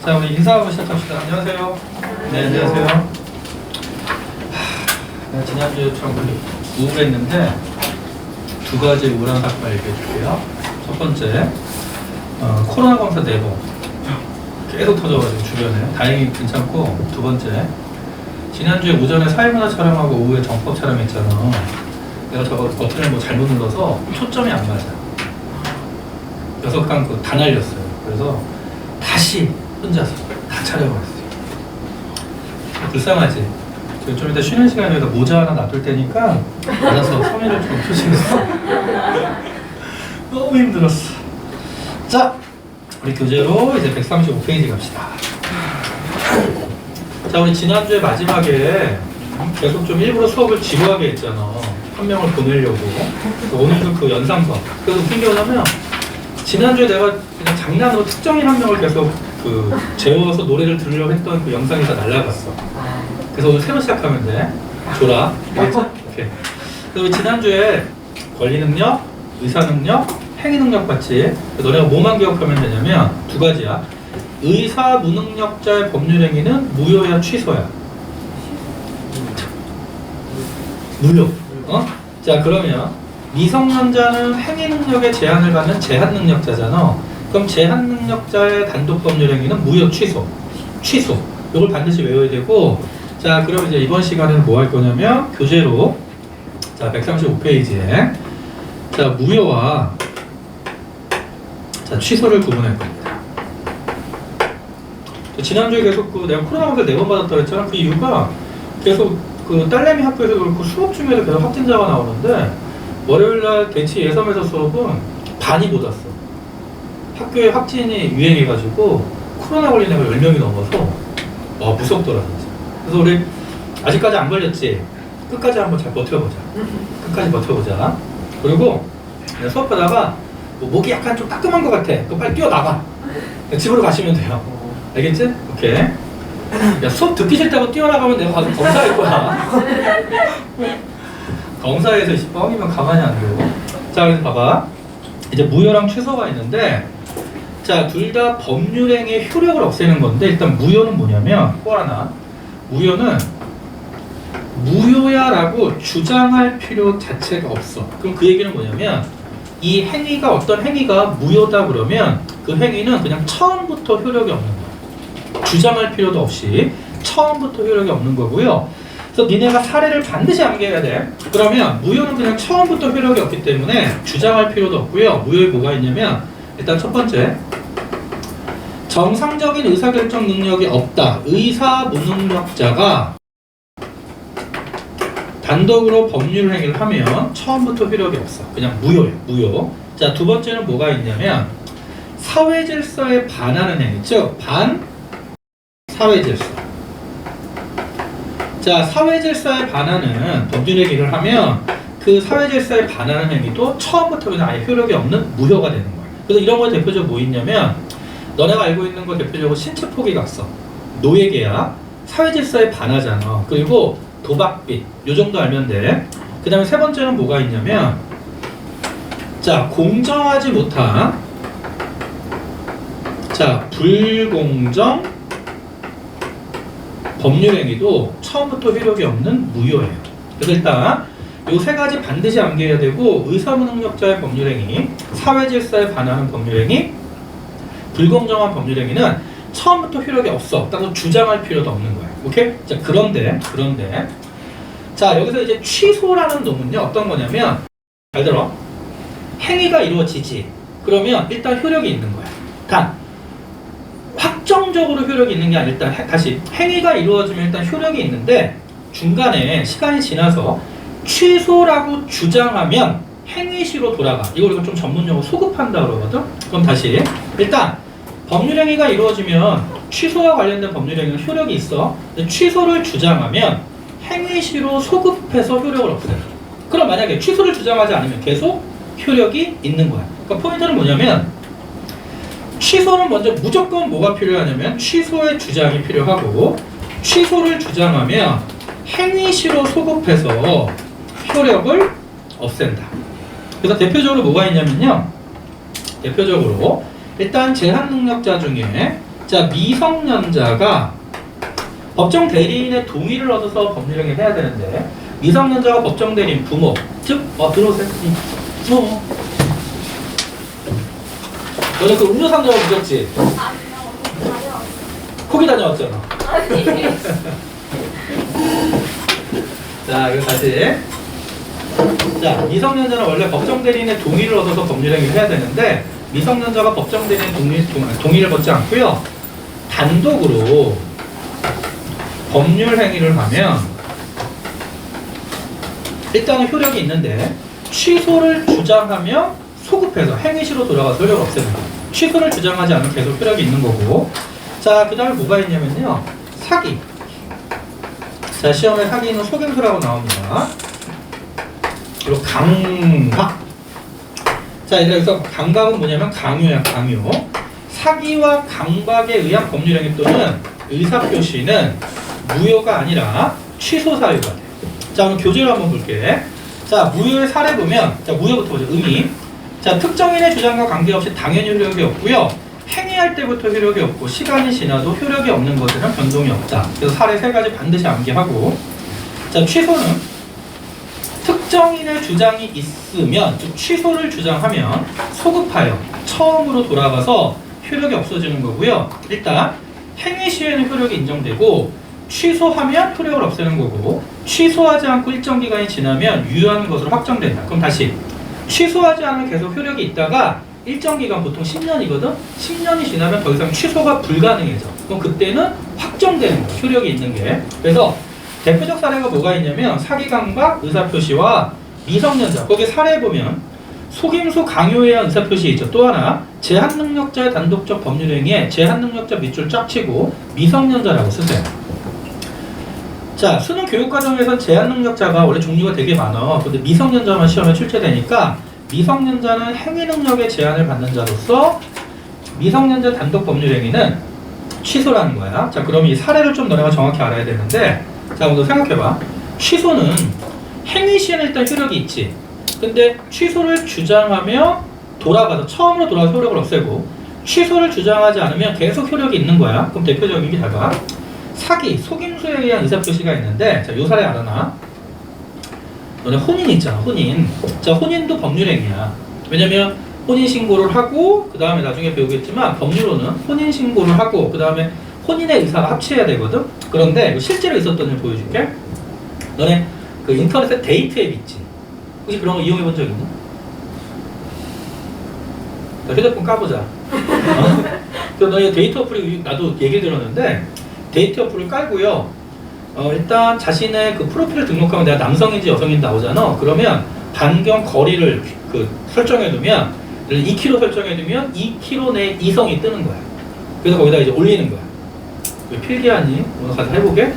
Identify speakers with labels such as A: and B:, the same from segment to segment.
A: 자, 우리 인사하고 시작합시다. 안녕하세요. 네, 안녕하세요. 내가 지난주에 좀 우울했는데 두 가지 우울한 사건을 얘기해 줄게요. 첫 번째, 코로나 검사 내복 계속 터져가지고 주변에 다행히 괜찮고, 두 번째, 지난주에 오전에 사회문화 촬영하고 오후에 정법 촬영했잖아. 내가 저거 버튼을 뭐 잘못 눌러서 초점이 안 맞아. 그래서 그냥 다 날렸어요. 그래서 다시 혼자서 다 촬영을 했어요. 불쌍하지? 좀 이따 쉬는 시간에다 모자 하나 놔둘 테니까 알아서 성의를 좀 표시했어. 너무 힘들었어. 자, 우리 교재로 이제 135페이지 갑시다. 자, 우리 지난주에 마지막에 계속 좀 일부러 수업을 지루하게 했잖아. 한 명을 보내려고. 오늘도 그 연상서. 그래서 웃긴 게 뭐냐면, 지난주에 내가 그냥 장난으로 특정인 한 명을 계속 재워서 노래를 들으려고 했던 그 영상이 다 날라갔어. 그래서 오늘 새로 시작하면 돼. 줘라. 오케이. 그리고 지난주에 권리능력, 의사능력, 행위능력 봤지? 너네가 뭐만 기억하면 되냐면 두 가지야. 의사 무능력자의 법률행위는 무효야, 취소야? 무효. 자, 그러면 미성년자는 행위능력에 제한을 받는 제한능력자잖아. 그럼 제한능력자의 단독법률행위는 무효, 취소. 취소. 이걸 반드시 외워야 되고, 자, 그럼 이제 이번 시간에는 뭐 할 거냐면 교재로, 자, 135페이지에 자, 무효와 자, 취소를 구분할 겁니다. 지난주에 계속 내가 코로나 검사 4번 받았다고 했잖아. 그 이유가 계속 딸내미 학교에서 그렇고 수업 중에도 계속 확진자가 나오는데, 월요일날 대치 예섬에서 수업은 반이 못 왔어. 학교에 확진이 유행해가지고 코로나 걸린 애가 10명이 넘어서 무섭더라 진짜. 그래서 우리 아직까지 안 걸렸지? 끝까지 한번 잘 버텨보자. 끝까지 버텨보자. 그리고 내가 수업하다가 목이 약간 좀 따끔한 것 같아. 그럼 빨리 뛰어나가. 집으로 가시면 돼요. 알겠지? 오케이. 야, 수업 듣기 싫다고 뛰어나가면 내가 가서 검사할 거야. 검사에서 뻥이면 가만히 안 둬. 자, 그래서 봐봐. 이제 무효랑 취소가 있는데, 자, 둘 다 법률행위의 효력을 없애는 건데, 일단 무효는 뭐냐면, 또 하나. 무효는 무효야라고 주장할 필요 자체가 없어. 그럼 그 얘기는 뭐냐면, 이 행위가, 어떤 행위가 무효다 그러면 그 행위는 그냥 처음부터 효력이 없는 거야. 주장할 필요도 없이 처음부터 효력이 없는 거고요. 그래서 니네가 사례를 반드시 암기해야 돼. 그러면 무효는 그냥 처음부터 효력이 없기 때문에 주장할 필요도 없고요. 무효에 뭐가 있냐면, 일단 첫 번째, 정상적인 의사결정 능력이 없다. 의사 무능력자가 단독으로 법률 행위를 하면 처음부터 효력이 없어. 그냥 무효예요. 무효. 자, 두 번째는 뭐가 있냐면, 사회 질서에 반하는 행위. 즉, 사회 질서. 자, 사회 질서에 반하는 법률 행위를 하면 그 사회 질서에 반하는 행위도 처음부터 그냥 아예 효력이 없는 무효가 되는 거야. 그래서 이런 거 대표적으로 뭐 있냐면, 너네가 알고 있는 거 대표적으로 신체 포기각서, 노예계약, 사회 질서에 반하잖아. 그리고 도박빚, 요 정도 알면 돼. 그 다음에 세 번째는 뭐가 있냐면, 자, 공정하지 못한, 자, 불공정 법률행위도 처음부터 효력이 없는 무효예요. 그래서 일단 이 세 가지 반드시 암기해야 되고, 의사무능력자의 법률행위, 사회질서에 반하는 법률행위, 불공정한 법률행위는 처음부터 효력이 없어. 따라서 주장할 필요도 없는 거야. 오케이? 자, 그런데 자, 여기서 이제 취소라는 놈은요, 어떤 거냐면, 잘 들어. 행위가 이루어지지. 그러면 일단 효력이 있는 거야. 단 확정적으로 효력이 있는 게 아니라, 일단 다시 행위가 이루어지면 일단 효력이 있는데, 중간에 시간이 지나서 취소라고 주장하면 행위시로 돌아가. 이걸 우리가 좀 전문용어 소급한다 그러거든. 그럼 다시 일단 법률행위가 이루어지면 취소와 관련된 법률행위는 효력이 있어. 근데 취소를 주장하면 행위시로 소급해서 효력을 없애. 그럼 만약에 취소를 주장하지 않으면 계속 효력이 있는 거야. 그러니까 포인트는 뭐냐면, 취소는 먼저 무조건 뭐가 필요하냐면 취소의 주장이 필요하고, 취소를 주장하면 행위시로 소급해서 효력을 없앤다. 그래서 대표적으로 뭐가 있냐면요, 대표적으로 일단 제한능력자 중에 자, 미성년자가 법정 대리인의 동의를 얻어서 법률행위를 해야 되는데 미성년자가 법정 대리인 부모, 즉 들어오세요. 너네 그 음료 상자가 무섭지? 거기 다녀왔잖아. 자, 이거 다시. 자, 미성년자는 원래 법정 대리인의 동의를 얻어서 법률행위를 해야 되는데 미성년자가 법정 대리인의 동의를 받지 않고요. 단독으로 법률행위를 하면 일단은 효력이 있는데 취소를 주장하며 소급해서 행위시로 돌아가서 효력을 없앱니다. 취소를 주장하지 않으면 계속 효력이 있는 거고. 자, 그 다음에 뭐가 있냐면요. 사기. 자, 시험에 사기는 속임수라고 나옵니다. 그리고 강박. 자, 얘들아, 여기서 강박은 뭐냐면 강요야, 강요. 사기와 강박에 의한 법률행위 또는 의사표시는 무효가 아니라 취소 사유가 돼. 자, 오늘 교재를 한번 볼게. 자, 무효의 사례 보면, 자, 무효부터 보죠. 의미. 자, 특정인의 주장과 관계없이 당연히 효력이 없고요. 행위할 때부터 효력이 없고 시간이 지나도 효력이 없는 것에는 변동이 없다. 그래서 사례 세 가지 반드시 암기하고. 자, 취소는 특정인의 주장이 있으면, 즉 취소를 주장하면 소급하여 처음으로 돌아가서 효력이 없어지는 거고요. 일단 행위 시에는 효력이 인정되고 취소하면 효력을 없애는 거고 취소하지 않고 일정 기간이 지나면 유효한 것으로 확정된다. 그럼 다시 취소하지 않으면 계속 효력이 있다가 일정 기간 보통 10년이거든? 10년이 지나면 더 이상 취소가 불가능해져. 그럼 그때는 확정되는 거야. 효력이 있는 게. 그래서 대표적 사례가 뭐가 있냐면 사기, 강박, 의사표시와 미성년자. 거기 사례 보면 속임수, 강요에 의한 의사표시 있죠. 또 하나 제한능력자의 단독적 법률행위에 제한능력자 밑줄 쫙 치고 미성년자라고 쓰세요. 자, 수능 교육과정에선 제한능력자가 원래 종류가 되게 많아. 근데 미성년자만 시험에 출제되니까 미성년자는 행위능력의 제한을 받는 자로서 미성년자 단독 법률행위는 취소라는 거야. 자, 그럼 이 사례를 좀 너네가 정확히 알아야 되는데, 자, 먼저 생각해봐. 취소는 행위 시에는 일단 효력이 있지. 근데 취소를 주장하며 돌아가서 처음으로 돌아가서 효력을 없애고 취소를 주장하지 않으면 계속 효력이 있는 거야. 그럼 대표적인 게 잘 봐. 사기, 속임수에 의한 의사표시가 있는데, 자, 요 사례 알아나? 너네 혼인 있잖아, 혼인. 자, 혼인도 법률행위야. 왜냐면 혼인신고를 하고 그 다음에 나중에 배우겠지만 법률로는 혼인신고를 하고 그 다음에 혼인의 의사가 합치해야 되거든? 그런데 실제로 있었던 일 보여줄게. 너네 그 인터넷에 데이트 앱 있지? 혹시 그런 거 이용해 본 적 있니? 휴대폰 까보자. 그 너희 데이트 어플이 나도 얘기 들었는데 데이트 어플을 깔고요. 일단 자신의 그 프로필을 등록하면 내가 남성인지 여성인지 나오잖아. 그러면 반경 거리를 그 설정해두면 2km 설정해두면 2km 내 이성이 뜨는 거야. 그래서 거기다 이제 올리는 거야. 왜 필기하니? 오늘 가서 해보게.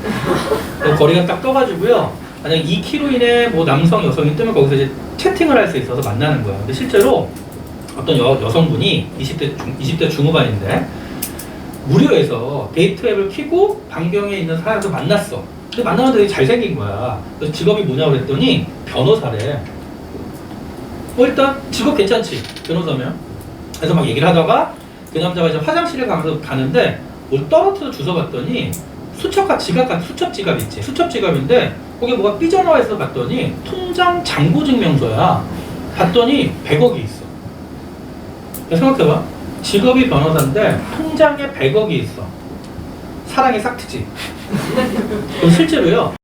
A: 거리가 딱 떠가지고요. 만약 2km 이내 뭐 남성 여성이 뜨면 거기서 이제 채팅을 할 수 있어서 만나는 거야. 근데 실제로 어떤 여성분이 20대 중후반인데 무료에서 데이트 앱을 켜고 반경에 있는 사람과 만났어. 근데 만나는데 되게 잘생긴 거야. 그래서 직업이 뭐냐고 그랬더니 변호사래. 일단 직업 괜찮지? 변호사면. 그래서 막 얘기를 하다가 그 남자가 이제 화장실에 가는데 뭘 떨어뜨려 주워봤더니 수첩 지갑 있지? 수첩 지갑인데 거기에 뭐가 삐져나와 있어 봤더니 통장 잔고 증명서야. 봤더니 100억이 있어. 생각해봐. 직업이 변호사인데 통장에 100억이 있어. 사랑의 싹트지. 그럼 실제로요.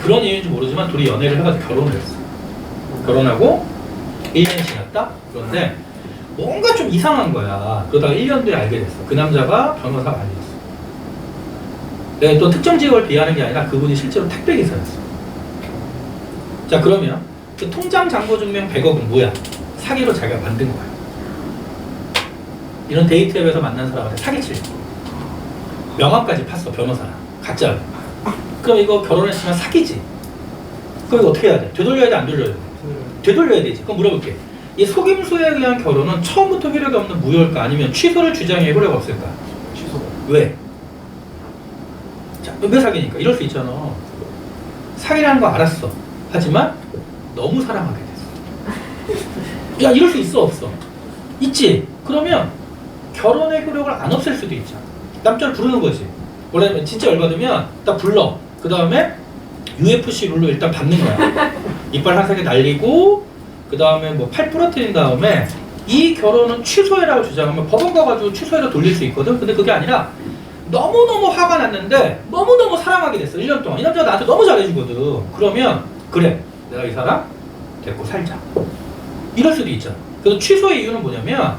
A: 그런 이유인지 모르지만 둘이 연애를 해가지고 결혼을 했어. 결혼하고 1년이 지났다? 그런데 뭔가 좀 이상한 거야. 그러다가 1년 뒤에 알게 됐어. 그 남자가 변호사가 아니었어. 내가 또 특정 직업을 비하하는 게 아니라 그분이 실제로 택배 기사였어. 자, 그러면 그 통장 잔고 증명 100억은 뭐야? 사기로 자기가 만든 거야. 이런 데이트 앱에서 만난 사람한테 사기칠 거. 명함까지 팠어, 변호사랑. 가짜로. 그럼 이거 결혼했으면 사기지. 그럼 이거 어떻게 해야 돼? 되돌려야 돼, 안 되돌려야 돼? 되돌려야 되지. 그럼 물어볼게. 이 속임수에 의한 결혼은 처음부터 효력이 없는 무효일까? 아니면 취소를 주장해 효력 없을까?
B: 취소.
A: 왜? 자, 왜 사기니까? 이럴 수 있잖아. 사기라는 거 알았어. 하지만 너무 사랑하게 됐어. 야, 이럴 수 있어, 없어? 있지? 그러면 결혼의 효력을 안 없앨 수도 있잖아. 남자를 부르는 거지. 원래 진짜 열받으면 딱 불러. 그 다음에 UFC 룰로 일단 받는 거야. 이빨 한 세개 날리고 그 다음에 뭐 팔 부러뜨린 다음에 이 결혼은 취소해라고 주장하면 법원 가가지고 취소해라 돌릴 수 있거든. 근데 그게 아니라 너무너무 화가 났는데 너무너무 사랑하게 됐어. 1년 동안. 이 남자가 나한테 너무 잘해주거든. 그러면 그래, 내가 이 사람 데리고 살자. 이럴 수도 있잖아. 그래서 취소의 이유는 뭐냐면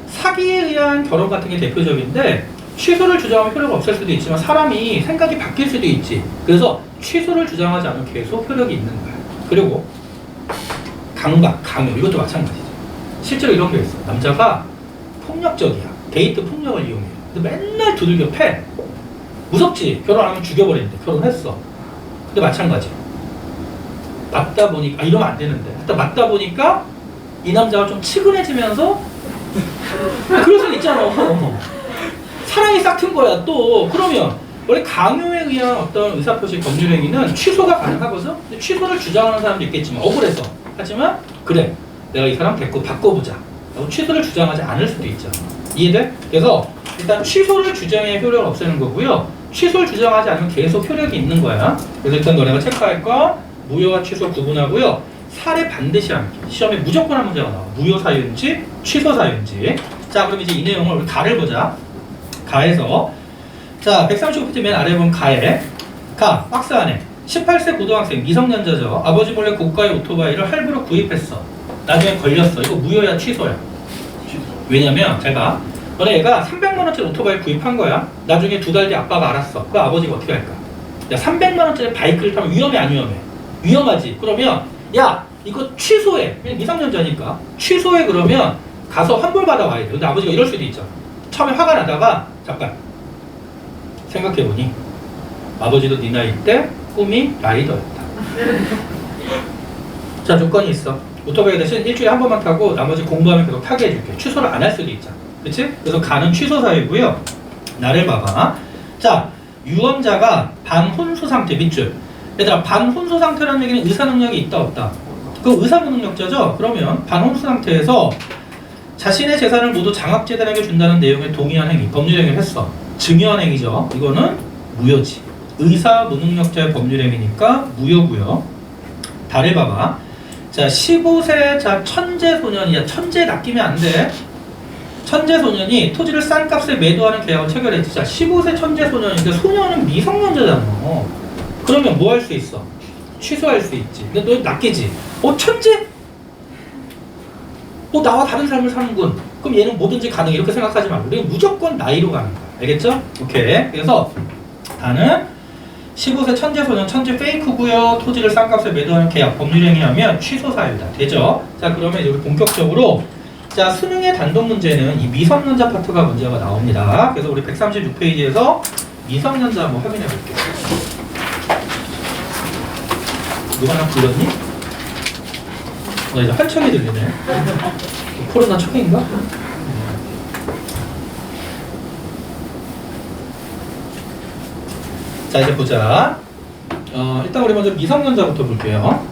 A: 사기에 의한 결혼 같은 게 대표적인데 취소를 주장하면 효력이 없을 수도 있지만 사람이 생각이 바뀔 수도 있지. 그래서 취소를 주장하지 않으면 계속 효력이 있는 거야. 그리고 강박, 강요 이것도 마찬가지죠. 실제로 이런 게 있어. 남자가 폭력적이야. 데이트 폭력을 이용해. 근데 맨날 두들겨 패. 무섭지? 결혼 안 하면 죽여버리는데 결혼했어. 근데 마찬가지야. 맞다 보니까 이러면 안 되는데 일단 맞다 보니까 이 남자가 좀 치근해지면서 그럴 수 있잖아. 사랑이 싹 튼 거야 또. 그러면 원래 강요에 의한 어떤 의사표시 법률행위는 취소가 가능하거든. 근데 취소를 주장하는 사람도 있겠지만 억울해서. 하지만 그래, 내가 이 사람 데리고 바꿔보자 라고 취소를 주장하지 않을 수도 있잖아. 이해돼? 그래서 일단 취소를 주장해 효력을 없애는 거고요. 취소를 주장하지 않으면 계속 효력이 있는 거야. 그래서 일단 너네가 체크할 거 무효와 취소 구분하고요. 사례 반드시 암기. 시험에 무조건 한 문제가 나와. 무효 사유인지 취소 사유인지. 자, 그럼 이제 이 내용을 우리 가를 보자. 가에서 자 135페이지 맨 아래 보면 가에 가 박스 안에 18세 고등학생 미성년자죠. 아버지 몰래 고가의 오토바이를 할부로 구입했어. 나중에 걸렸어. 이거 무효야 취소야? 왜냐면 제가 너네 애가 300만원짜리 오토바이 구입한 거야. 나중에 2달 뒤에 아빠가 알았어. 그 아버지가 어떻게 할까? 야 300만원짜리 바이크를 타면 위험해 안 위험해? 위험하지. 그러면 야 이거 취소해. 미성년자니까 취소해. 그러면 가서 환불 받아와야 돼. 근데 아버지가 이럴 수도 있잖아. 처음에 화가 나다가 잠깐 생각해보니 아버지도 네 나이 때 꿈이 라이더였다. 자, 조건이 있어. 오토바이 대신 일주일에 한 번만 타고 나머지 공부하면 계속 타게 해줄게. 취소를 안 할 수도 있잖아. 그치? 그래서 가는 취소 사유고요. 나를 봐봐. 자, 유언자가 반혼수 상태 밑줄. 얘들아, 반혼수 상태라는 얘기는 의사 능력이 있다 없다? 그 의사 무능력자죠? 그러면 반혼수 상태에서 자신의 재산을 모두 장합재단에게 준다는 내용에 동의한 행위, 법률행위를 했어. 증여한 행위죠. 이거는 무효지. 의사 무능력자의 법률행위니까 무효고요. 다를 봐봐. 자, 15세 자 천재소년이야. 천재 낚이면 안 돼. 천재소년이 토지를 싼 값에 매도하는 계약을 체결했지. 자, 15세 천재소년인데 소년은 미성년자잖아. 그러면 뭐 할 수 있어? 취소할 수 있지. 근데 너 낚이지? 천재? 나와 다른 삶을 사는군. 그럼 얘는 뭐든지 가능해. 이렇게 생각하지 말고 우리는 무조건 나이로 가는 거야. 알겠죠? 오케이. 그래서 다는 15세 천재소년, 천재 페이크고요. 토지를 싼 값에 매도하는 계약, 법률행위하면 취소 사유다. 되죠? 자, 그러면 이제 우리 본격적으로 자, 수능의 단독 문제는 이 미성년자 파트가 문제가 나옵니다. 그래서 우리 136페이지에서 미성년자 한번 확인해 볼게요. 누가 나 불렀니? 나 이제 활청이 들리네. 코로나 척인가? 자, 이제 보자. 일단 우리 먼저 미성년자부터 볼게요.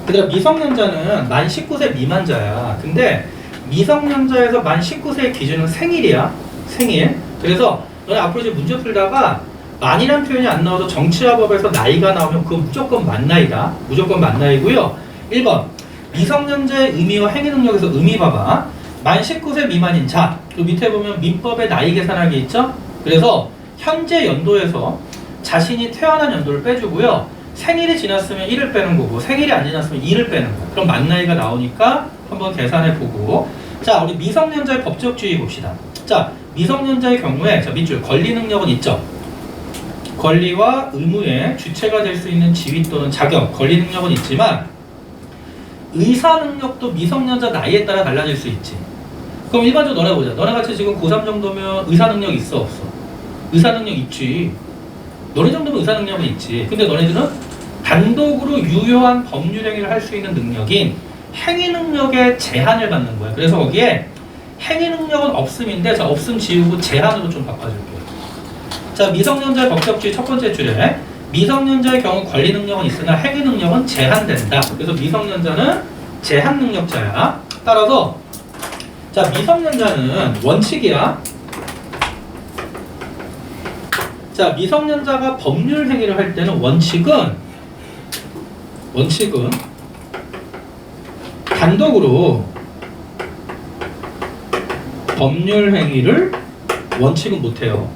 A: 얘들아, 미성년자는 만 19세 미만자야. 근데 미성년자에서 만 19세의 기준은 생일이야. 생일. 그래서 너네 앞으로 이제 문제 풀다가 만이라는 표현이 안 나와도 정치화법에서 나이가 나오면 그건 무조건 만 나이다. 무조건 만 나이고요. 1번 미성년자의 의미와 행위 능력에서 의미 봐봐. 만 19세 미만인 자. 그 밑에 보면 민법의 나이 계산하기 있죠? 그래서 현재 연도에서 자신이 태어난 연도를 빼주고요. 생일이 지났으면 1을 빼는 거고 생일이 안 지났으면 2를 빼는 거야. 그럼 만 나이가 나오니까 한번 계산해 보고. 자, 우리 미성년자의 법적 주의 봅시다. 자, 미성년자의 경우에 자, 밑줄 권리 능력은 있죠. 권리와 의무의 주체가 될 수 있는 지위 또는 자격, 권리 능력은 있지만 의사 능력도 미성년자 나이에 따라 달라질 수 있지. 그럼 일반적으로 너네 보자. 너네 같이 지금 고3 정도면 의사 능력 있어 없어? 의사 능력 있지. 너네 정도면 의사 능력은 있지. 근데 너네들은 단독으로 유효한 법률 행위를 할 수 있는 능력인 행위 능력에 제한을 받는 거야. 그래서 거기에 행위 능력은 없음인데 자, 없음 지우고 제한으로 좀 바꿔줄게요. 자, 미성년자의 법적주의 첫 번째 줄에 미성년자의 경우 권리 능력은 있으나 행위 능력은 제한된다. 그래서 미성년자는 제한 능력자야. 따라서 자, 미성년자는 원칙이야. 자, 미성년자가 법률 행위를 할 때는 원칙은 단독으로 법률 행위를 원칙은 못해요.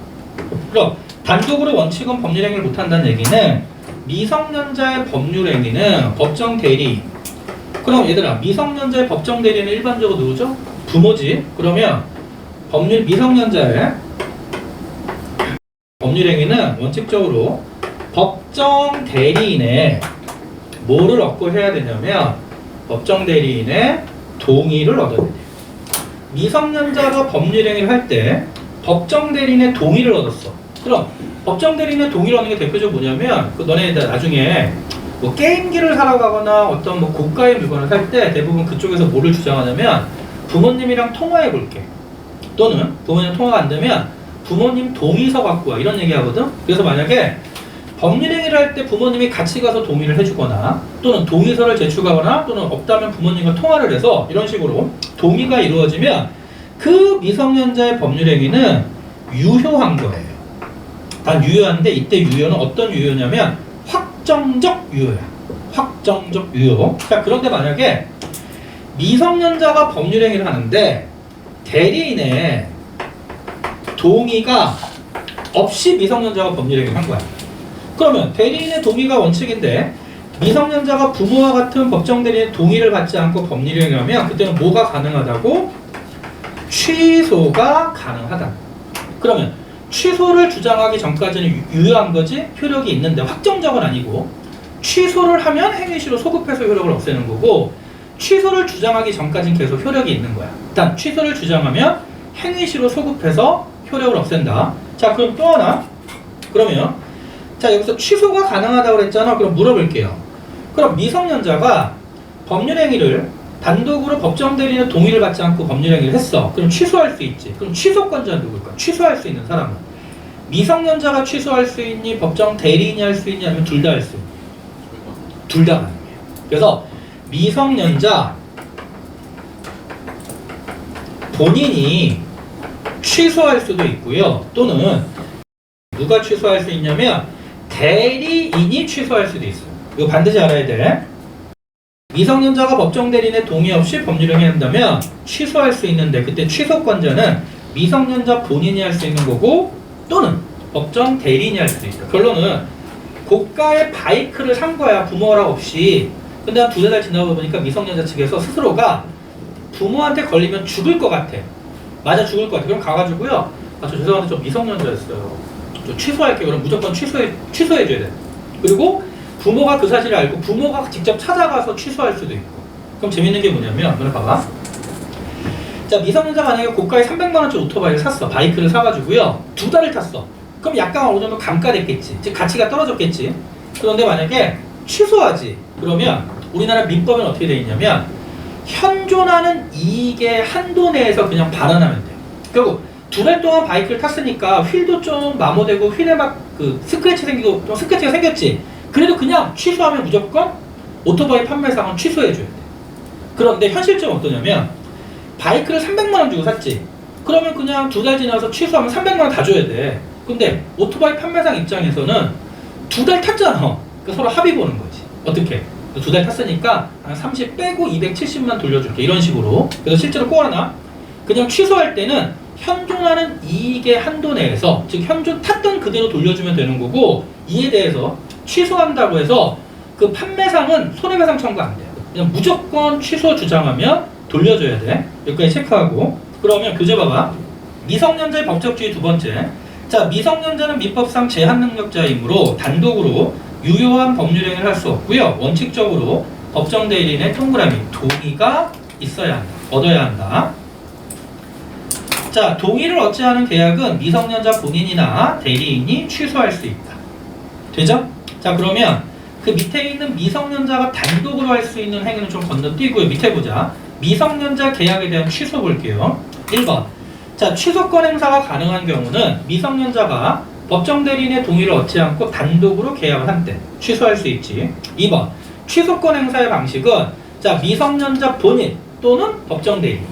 A: 그럼 단독으로 원칙은 법률 행위를 못한다는 얘기는 미성년자의 법률 행위는 법정 대리. 그럼 얘들아, 미성년자의 법정 대리는 일반적으로 누구죠? 부모지. 그러면 미성년자의 법률 행위는 원칙적으로 법정 대리인의 뭐를 얻고 해야 되냐면 법정 대리인의 동의를 얻어야 돼요. 미성년자가 법률 행위를 할 때 법정 대리인의 동의를 얻었어. 그럼 법정 대리인의 동의를 얻는 게 대표적으로 뭐냐면 너네들 나중에 뭐 게임기를 사러 가거나 어떤 뭐 고가의 물건을 살 때 대부분 그쪽에서 뭐를 주장하냐면 부모님이랑 통화해 볼게. 또는 부모님 통화가 안 되면 부모님 동의서 갖고 와. 이런 얘기 하거든. 그래서 만약에 법률 행위를 할 때 부모님이 같이 가서 동의를 해주거나 또는 동의서를 제출하거나 또는 없다면 부모님과 통화를 해서 이런 식으로 동의가 이루어지면 그 미성년자의 법률 행위는 유효한 거예요. 단 유효한데 이때 유효는 어떤 유효냐면 확정적 유효야. 확정적 유효. 자, 그런데 만약에 미성년자가 법률 행위를 하는데 대리인의 동의가 없이 미성년자가 법률 행위를 한 거야. 그러면 대리인의 동의가 원칙인데 미성년자가 부모와 같은 법정 대리인의 동의를 받지 않고 법률 행위를 하면 그때는 뭐가 가능하다고? 취소가 가능하다. 그러면 취소를 주장하기 전까지는 유효한 거지 효력이 있는데 확정적은 아니고 취소를 하면 행위시로 소급해서 효력을 없애는 거고 취소를 주장하기 전까지는 계속 효력이 있는 거야. 일단 취소를 주장하면 행위시로 소급해서 효력을 없앤다. 자, 그럼 또 하나. 그러면 자, 여기서 취소가 가능하다고 그랬잖아. 그럼 물어볼게요. 그럼 미성년자가 법률 행위를 단독으로 법정 대리인의 동의를 받지 않고 법률 행위를 했어. 그럼 취소할 수 있지. 그럼 취소권자는 누굴까? 취소할 수 있는 사람은 미성년자가 취소할 수 있니? 법정 대리인이 할 수 있니? 아니면 둘 다 할 수 있니? 둘 다 가능해요. 그래서 미성년자 본인이 취소할 수도 있고요. 또는 누가 취소할 수 있냐면 대리인이 취소할 수도 있어요. 이거 반드시 알아야 돼. 미성년자가 법정 대리인의 동의 없이 법률 행위를 한다면 취소할 수 있는데 그때 취소권자는 미성년자 본인이 할 수 있는 거고 또는 법정 대리인이 할 수도 있다. 결론은 고가의 바이크를 산 거야. 부모 허락 없이. 근데 한 두세 달 지나고 보니까 미성년자 측에서 스스로가 부모한테 걸리면 죽을 것 같아. 맞아 죽을 것 같아. 그럼 가가지고요. 아, 저 죄송한데 저 미성년자였어요. 저 취소할게요. 그럼 무조건 취소해줘야 돼. 그리고 부모가 그 사실을 알고 부모가 직접 찾아가서 취소할 수도 있고. 그럼 재밌는 게 뭐냐면 이거 봐봐. 자, 미성년자가 만약에 고가의 300만 원짜리 오토바이를 샀어. 바이크를 사가지고요. 2달을 탔어. 그럼 약간 어느 정도 감가됐겠지. 즉 가치가 떨어졌겠지. 그런데 만약에 취소하지. 그러면 우리나라 민법은 어떻게 돼 있냐면 현존하는 이익의 한도 내에서 그냥 반환하면 돼요. 결국 2달 동안 바이크를 탔으니까 휠도 좀 마모되고 휠에 막 그 스크래치 생기고 좀 스크래치가 생겼지. 그래도 그냥 취소하면 무조건 오토바이 판매상은 취소해줘야 돼. 그런데 현실적으로 어떠냐면 바이크를 300만 원 주고 샀지. 그러면 그냥 2달 지나서 취소하면 300만 원 다 줘야 돼. 근데 오토바이 판매상 입장에서는 2달 탔잖아. 그러니까 서로 합의 보는 거지. 어떻게? 2달 탔으니까 한 30 빼고 270만 돌려줄게. 이런 식으로. 그래서 실제로 꼭 하나 그냥 취소할 때는 현존하는 이익의 한도 내에서 즉 현존 탔던 그대로 돌려주면 되는 거고 이에 대해서 취소한다고 해서 그 판매상은 손해배상 청구 안 돼요. 그냥 무조건 취소 주장하면 돌려줘야 돼. 여기까지 체크하고 그러면 교재 봐봐. 미성년자의 법적주의 두 번째. 자, 미성년자는 민법상 제한 능력자이므로 단독으로 유효한 법률 행위를 할 수 없고요. 원칙적으로 법정 대리인의 동그라미 동의가 있어야 한다. 얻어야 한다. 자, 동의를 얻지 않은 계약은 미성년자 본인이나 대리인이 취소할 수 있다. 되죠? 자, 그러면 그 밑에 있는 미성년자가 단독으로 할 수 있는 행위는 좀 건너뛰고요. 밑에 보자. 미성년자 계약에 대한 취소 볼게요. 1번. 자, 취소권 행사가 가능한 경우는 미성년자가 법정 대리인의 동의를 얻지 않고 단독으로 계약을 한 때 취소할 수 있지. 2번. 취소권 행사의 방식은 자, 미성년자 본인 또는 법정 대리인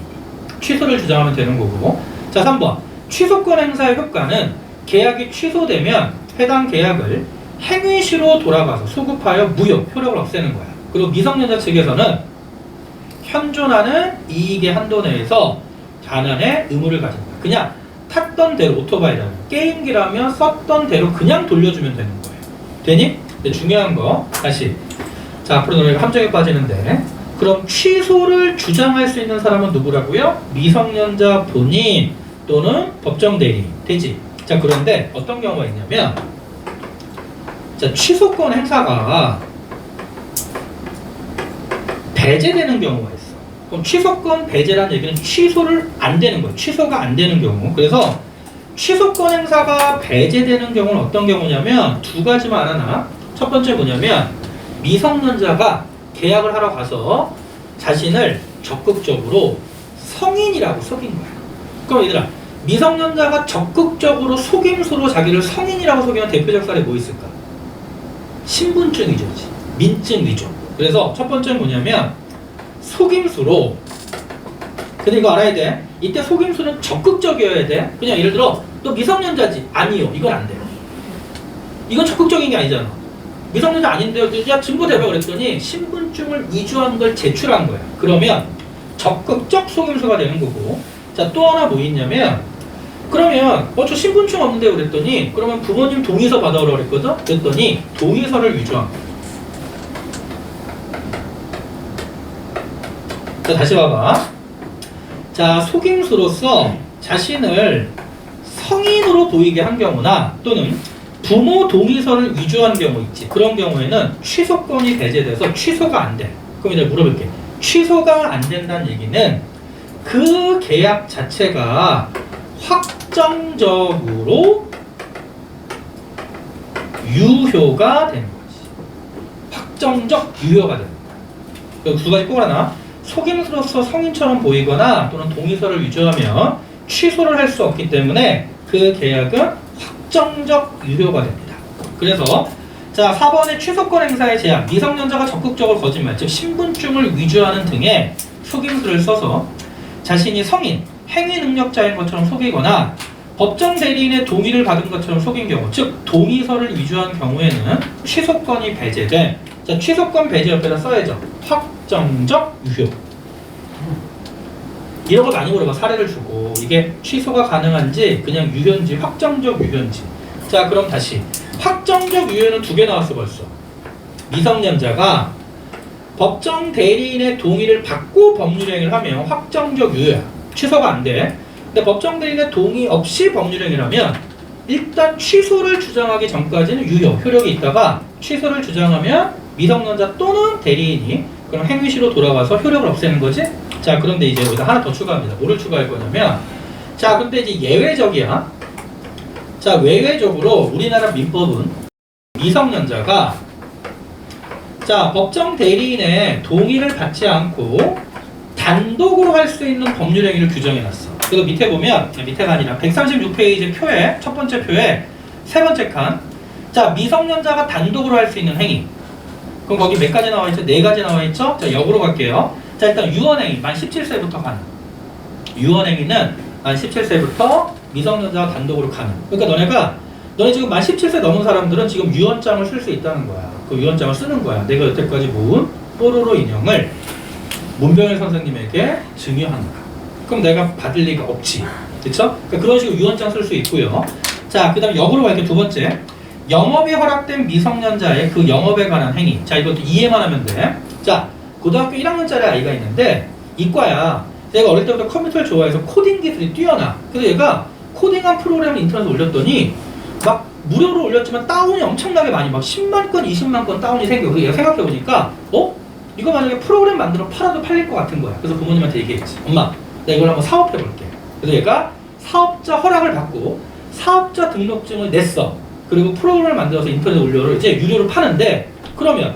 A: 취소를 주장하면 되는 거고. 자, 3번. 취소권 행사의 효과는 계약이 취소되면 해당 계약을 행위시로 돌아가서 소급하여 무효, 효력을 없애는 거야. 그리고 미성년자 측에서는 현존하는 이익의 한도 내에서 반환의 의무를 가진 거야. 그냥 탔던 대로, 오토바이라면 게임기라면 썼던 대로 그냥 돌려주면 되는 거예요. 되니? 근데 중요한 거 다시, 자 앞으로 너희가 함정에 빠지는데, 그럼 취소를 주장할 수 있는 사람은 누구라고요? 미성년자 본인 또는 법정 대리인 되지. 자 그런데 어떤 경우가 있냐면, 자 취소권 행사가 배제되는 경우가 있어. 그럼 취소권 배제라는 얘기는 취소를 안 되는 거예요. 취소가 안 되는 경우. 그래서 취소권 행사가 배제되는 경우는 어떤 경우냐면 두 가지만 하나. 첫 번째 뭐냐면, 미성년자가 계약을 하러 가서 자신을 적극적으로 성인이라고 속인 거야. 그럼 얘들아, 미성년자가 적극적으로 속임수로 자기를 성인이라고 속이는 대표적 사례 뭐 있을까? 신분증 위조지, 민증 위조. 그래서 첫 번째는 뭐냐면 속임수로. 근데 이거 알아야 돼. 이때 속임수는 적극적이어야 돼. 그냥 예를 들어 너 미성년자지? 아니요. 이건 안 돼요. 이건 적극적인 게 아니잖아. 미성년자 아닌데요. 야 증거 대봐 그랬더니 신분증을 위조한 걸 제출한 거야. 그러면 적극적 속임수가 되는 거고. 자 또 하나 뭐 있냐면, 그러면 저 신분증 없는데요 그랬더니, 그러면 부모님 동의서 받아오라고 그랬거든. 그랬더니 동의서를 위조한 거야. 자 다시 봐봐. 자 속임수로서 자신을 성인으로 보이게 한 경우나 또는 부모 동의서를 위조한 경우 있지. 그런 경우에는 취소권이 배제돼서 취소가 안 돼. 그럼 이제 물어볼게. 취소가 안 된다는 얘기는 그 계약 자체가 확정적으로 유효가 되는 거지. 확정적 유효가 되는 거야. 두 가지 꼭 하나. 속임수로서 성인처럼 보이거나 또는 동의서를 위조하면 취소를 할 수 없기 때문에 그 계약은 확정적 유효가 됩니다. 그래서 자 4번의 취소권 행사의 제한, 미성년자가 적극적으로 거짓말, 즉 신분증을 위조하는 등의 속임수를 써서 자신이 성인, 행위 능력자인 것처럼 속이거나 법정 대리인의 동의를 받은 것처럼 속인 경우, 즉 동의서를 위조한 경우에는 취소권이 배제돼. 자 취소권 배제 옆에다 써야죠. 확정적 유효. 이런 거 많이 물어봐. 사례를 주고 이게 취소가 가능한지 그냥 유효인지 확정적 유효인지. 자 그럼 다시, 확정적 유효는 두 개 나왔어 벌써. 미성년자가 법정 대리인의 동의를 받고 법률행위를 하면 확정적 유효야. 취소가 안 돼. 근데 법정 대리인의 동의 없이 법률행위라면 일단 취소를 주장하기 전까지는 유효, 효력이 있다가 취소를 주장하면 미성년자 또는 대리인이 그럼 행위시로 돌아와서 효력을 없애는 거지. 자 그런데 이제 여기다 하나 더 추가합니다. 뭐를 추가할 거냐면, 자 근데 이제 예외적이야. 자 외외적으로 우리나라 민법은 미성년자가 자 법정 대리인의 동의를 받지 않고 단독으로 할 수 있는 법률행위를 규정해놨어. 그래서 밑에 보면, 밑에가 아니라 136페이지 표에 첫 번째 표에 세 번째 칸, 자 미성년자가 단독으로 할 수 있는 행위. 그럼 거기 몇 가지 나와 있죠? 네 가지 나와 있죠? 자 역으로 갈게요. 자 일단 유언행위, 만 17세부터 가능. 유언행위는 만 17세부터 미성년자가 단독으로 가능. 그러니까 너네 지금 만 17세 넘은 사람들은 지금 유언장을 쓸 수 있다는 거야. 그 유언장을 쓰는 거야. 내가 여태까지 모은 뽀로로 인형을 문병일 선생님에게 증여한다. 그럼 내가 받을 리가 없지. 그쵸? 그러니까 그런 식으로 유언장 쓸 수 있고요. 자 그 다음 역으로 갈게요. 두 번째, 영업이 허락된 미성년자의 그 영업에 관한 행위. 자 이것도 이해만 하면 돼. 자 고등학교 1학년짜리 아이가 있는데 이과야. 얘가 어릴 때부터 컴퓨터를 좋아해서 코딩 기술이 뛰어나. 그래서 얘가 코딩한 프로그램을 인터넷에 올렸더니 막 무료로 올렸지만 다운이 엄청나게 많이, 막 10만 건, 20만 건 다운이 생겨. 그래서 얘가 생각해보니까 이거 만약에 프로그램 만들어 팔아도 팔릴 것 같은 거야. 그래서 부모님한테 얘기했지. 엄마, 나 이걸 한번 사업해볼게. 그래서 얘가 사업자 허락을 받고 사업자 등록증을 냈어. 그리고 프로그램을 만들어서 인터넷에 올려를 이제 유료로 파는데, 그러면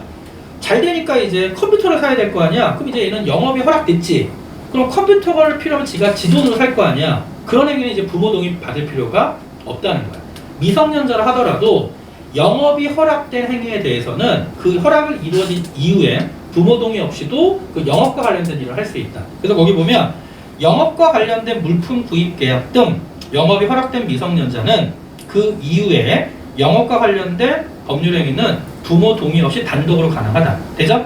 A: 잘 되니까 이제 컴퓨터를 사야 될 거 아니야. 그럼 이제 얘는 영업이 허락됐지. 그럼 컴퓨터를 필요하면 지가 지 돈으로 살 거 아니야. 그런 행위는 이제 부모 동의 받을 필요가 없다는 거야. 미성년자라 하더라도 영업이 허락된 행위에 대해서는 그 허락을 이루어진 이후에 부모 동의 없이도 그 영업과 관련된 일을 할 수 있다. 그래서 거기 보면 영업과 관련된 물품 구입 계약 등 영업이 허락된 미성년자는 그 이후에 영업과 관련된 법률행위는 부모 동의 없이 단독으로 가능하다. 되죠?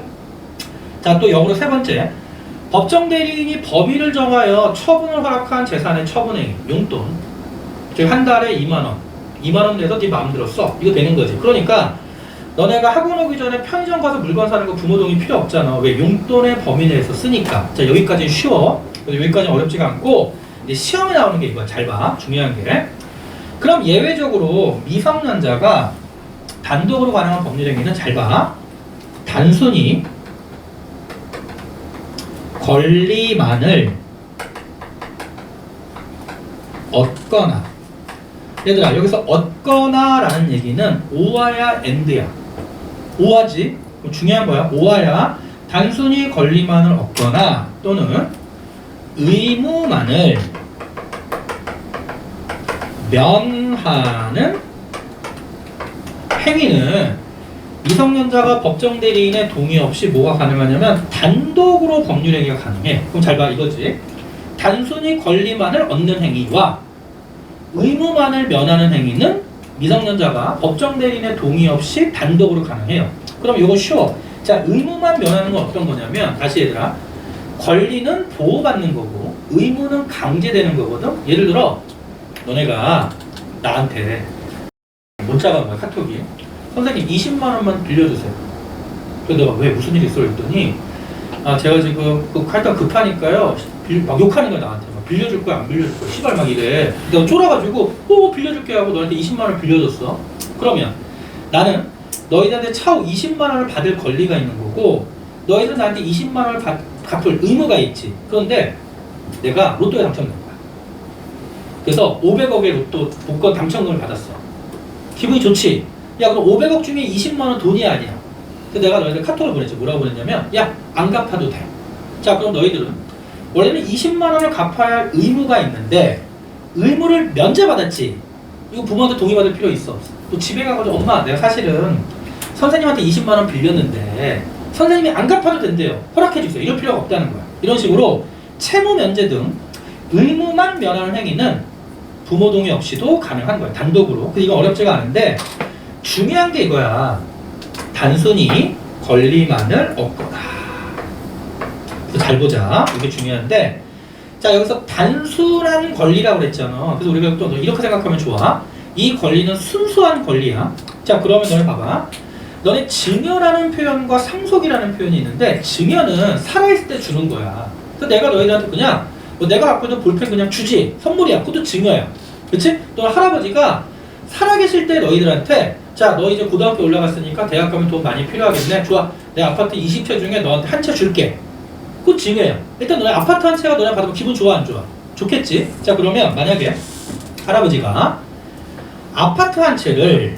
A: 자, 또 역으로 세 번째. 법정 대리인이 법인을 정하여 처분을 허락한 재산의 처분행위, 용돈. 즉, 한 달에 2만원. 2만원 내서 네 마음대로 써. 이거 되는 거지. 그러니까, 너네가 학원 오기 전에 편의점 가서 물건 사는 거 부모 동의 필요 없잖아. 왜? 용돈의 범위 내에서 쓰니까. 자, 여기까지는 쉬워. 여기까지는 어렵지가 않고, 이제 시험에 나오는 게 이거야. 잘 봐. 중요한 게. 그럼 예외적으로 미성년자가 단독으로 가능한 법률행위는 잘 봐. 단순히 권리만을 얻거나, 얘들아 여기서 얻거나 라는 얘기는 오와야 엔드야. 오와지. 중요한 거야. 오와야 단순히 권리만을 얻거나 또는 의무만을 면하는 행위는 미성년자가 법정 대리인의 동의 없이 뭐가 가능하냐면 단독으로 법률행위가 가능해. 그럼 잘 봐, 이거지. 단순히 권리만을 얻는 행위와 의무만을 면하는 행위는 미성년자가 법정 대리인의 동의 없이 단독으로 가능해요. 그럼 이거 쉬워. 자, 의무만 면하는 건 어떤 거냐면, 다시 얘들아, 권리는 보호받는 거고 의무는 강제되는 거거든. 예를 들어 너네가 나한테 문자가 온 거야, 카톡이. 선생님 20만 원만 빌려주세요. 그래서 내가 왜 무슨 일 있어? 그랬더니 아, 제가 지금 하여튼 급하니까요. 막 욕하는 거야, 나한테. 막 빌려줄 거야, 안 빌려줄 거야. 시발 막 이래. 내가 쫄아가지고 빌려줄게 하고 너한테 20만 원을 빌려줬어. 그러면 나는 너희들한테 차후 20만 원을 받을 권리가 있는 거고 너희들은 나한테 20만 원을 갚을 의무가 있지. 그런데 내가 로또에 당첨된 거야. 그래서 500억의 로또 복권 당첨금을 받았어. 기분이 좋지? 야, 그럼 500억 중에 20만 원 돈이 아니야. 그래서 내가 너희들 카톡을 보냈지. 뭐라고 보냈냐면, 야, 안 갚아도 돼. 자, 그럼 너희들은 원래는 20만 원을 갚아야 할 의무가 있는데 의무를 면제받았지. 이거 부모한테 동의받을 필요 있어. 또 집에 가가지고 엄마, 내가 사실은 선생님한테 20만 원 빌렸는데 선생님이 안 갚아도 된대요. 허락해주세요. 이럴 필요가 없다는 거야. 이런 식으로 채무 면제 등 의무만 면하는 행위는 부모 동의 없이도 가능한 거야. 단독으로. 근데 이건 어렵지가 않은데 중요한 게 이거야. 단순히 권리만을 얻거나. 그래서 잘 보자. 이게 중요한데, 자, 여기서 단순한 권리라고 그랬잖아. 그래서 우리가 또 이렇게 생각하면 좋아. 이 권리는 순수한 권리야. 자, 그러면 너네 봐봐. 너네 증여라는 표현과 상속이라는 표현이 있는데, 증여는 살아있을 때 주는 거야. 그래서 내가 너희들한테 그냥 내가 갖고 있는 볼펜 그냥 주지. 선물이야. 그것도 증여야. 그치? 또 할아버지가 살아계실 때 너희들한테, 자, 너 이제 고등학교 올라갔으니까 대학 가면 돈 많이 필요하겠네. 좋아. 내 아파트 20채 중에 너한테 한 채 줄게. 그거 증여야. 일단 너네 아파트 한 채가 너네 받으면 기분 좋아, 안 좋아? 좋겠지? 자, 그러면 만약에 할아버지가 아파트 한 채를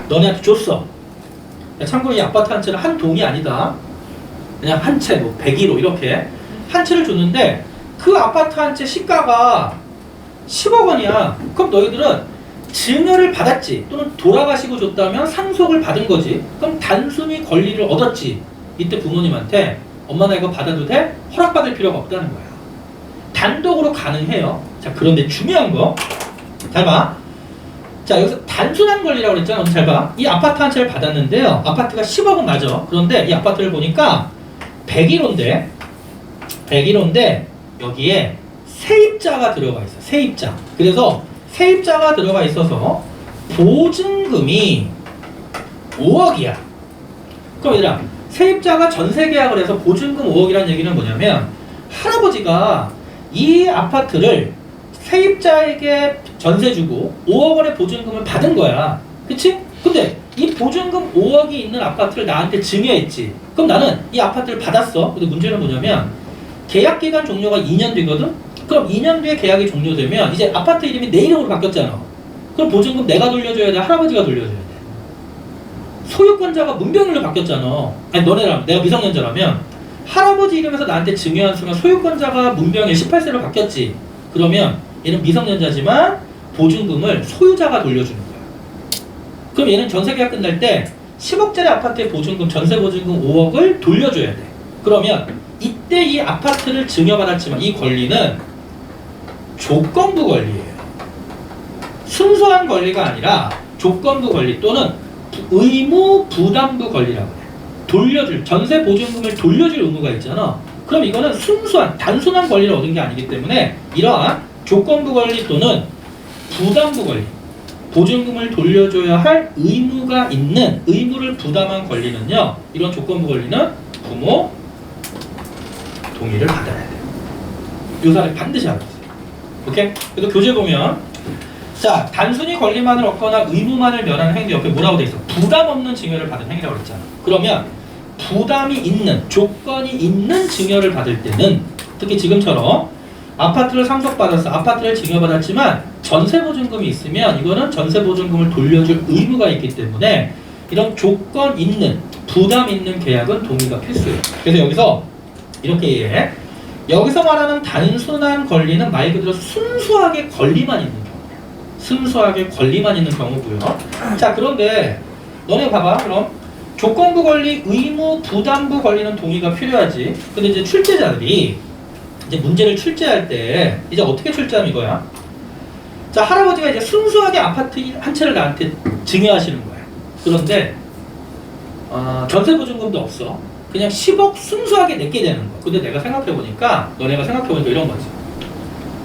A: 너네한테 줬어. 참고로 이 아파트 한 채는 한 동이 아니다. 그냥 한 채, 뭐 101호 이렇게 한 채를 줬는데 그 아파트 한 채 시가가 10억 원이야. 그럼 너희들은 증여를 받았지. 또는 돌아가시고 줬다면 상속을 받은 거지. 그럼 단순히 권리를 얻었지. 이때 부모님한테 엄마 나 이거 받아도 돼? 허락받을 필요가 없다는 거야. 단독으로 가능해요. 자, 그런데 중요한 거 잘 봐. 자, 여기서 단순한 권리라고 그랬잖아. 잘 봐. 이 아파트 한 채를 받았는데요. 아파트가 10억은 맞아. 그런데 이 아파트를 보니까 101호인데 여기에 세입자가 들어가 있어. 세입자. 그래서 세입자가 들어가 있어서 보증금이 5억이야. 그럼 얘들아, 세입자가 전세 계약을 해서 보증금 5억이라는 얘기는 뭐냐면 할아버지가 이 아파트를 세입자에게 전세 주고 5억 원의 보증금을 받은 거야. 그치? 근데 이 보증금 5억이 있는 아파트를 나한테 증여했지. 그럼 나는 이 아파트를 받았어. 근데 문제는 뭐냐면 계약기간 종료가 2년 뒤거든? 그럼 2년 뒤에 계약이 종료되면 이제 아파트 이름이 내 이름으로 바뀌었잖아. 그럼 보증금 내가 돌려줘야 돼? 할아버지가 돌려줘야 돼? 소유권자가 문병일로 바뀌었잖아. 아니, 너네랑 내가 미성년자라면 할아버지 이름에서 나한테 증여한 순간 소유권자가 문병일 18세로 바뀌었지. 그러면 얘는 미성년자지만 보증금을 소유자가 돌려주는 거야. 그럼 얘는 전세계약 끝날 때 10억짜리 아파트의 보증금, 전세보증금 5억을 돌려줘야 돼. 그러면 이때 이 아파트를 증여받았지만 이 권리는 조건부 권리예요. 순수한 권리가 아니라 조건부 권리 또는 의무 부담부 권리라고 해. 돌려줄, 전세 보증금을 돌려줄 의무가 있잖아. 그럼 이거는 순수한, 단순한 권리를 얻은 게 아니기 때문에 이러한 조건부 권리 또는 부담부 권리, 보증금을 돌려줘야 할 의무가 있는, 의무를 부담한 권리는요, 이런 조건부 권리는 부모 동의를 받아야 돼요. 이 사람이 반드시 알아야 돼요. 오케이? 그래서 교재 보면, 자, 단순히 권리만을 얻거나 의무만을 면하는 행위 옆에 뭐라고 돼 있어? 부담 없는 증여를 받은 행위라고 그랬잖아. 그러면 부담이 있는, 조건이 있는 증여를 받을 때는, 특히 지금처럼 아파트를 상속받았어. 아파트를 증여받았지만 전세보증금이 있으면 이거는 전세보증금을 돌려줄 의무가 있기 때문에 이런 조건 있는, 부담 있는 계약은 동의가 필수예요. 그래서 여기서 이렇게 이해해. 여기서 말하는 단순한 권리는 말 그대로 순수하게 권리만 있는 경우예요. 순수하게 권리만 있는 경우고요. 자, 그런데 너네 봐봐. 그럼 조건부 권리, 의무, 부담부 권리는 동의가 필요하지. 근데 이제 출제자들이 이제 문제를 출제할 때 이제 어떻게 출제하면 이거야? 자, 할아버지가 이제 순수하게 아파트 한 채를 나한테 증여하시는 거야. 그런데 전세보증금도 없어. 그냥 10억 순수하게 내게 되는 거. 근데 내가 생각해보니까, 너네가 생각해보니까 이런 거지.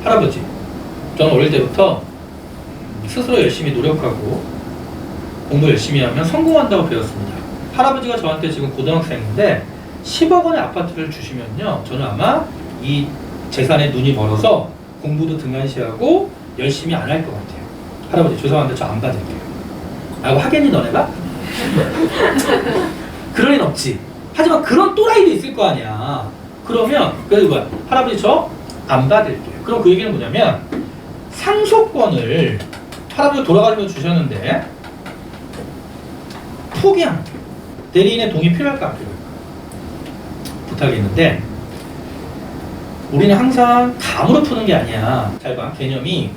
A: 할아버지, 저는 어릴 때부터 스스로 열심히 노력하고 공부 열심히 하면 성공한다고 배웠습니다. 할아버지가 저한테 지금 고등학생인데 10억 원의 아파트를 주시면요, 저는 아마 이 재산에 눈이 멀어서 공부도 등한시하고 열심히 안 할 것 같아요. 할아버지 죄송한데 저 안 받을게요. 라고 하겠니 너네가? 그럴 일 없지. 하지만 그런 또라이도 있을 거 아니야. 그러면 그래서 뭐야? 할아버지 저 안 받을게요. 그럼 그 얘기는 뭐냐면 상속권을 할아버지가 돌아가시면서 주셨는데 포기하는 거예요. 대리인의 동의 필요할까 안 필요할까? 부탁이 있는데 우리는 항상 감으로 푸는 게 아니야. 잘 봐. 개념이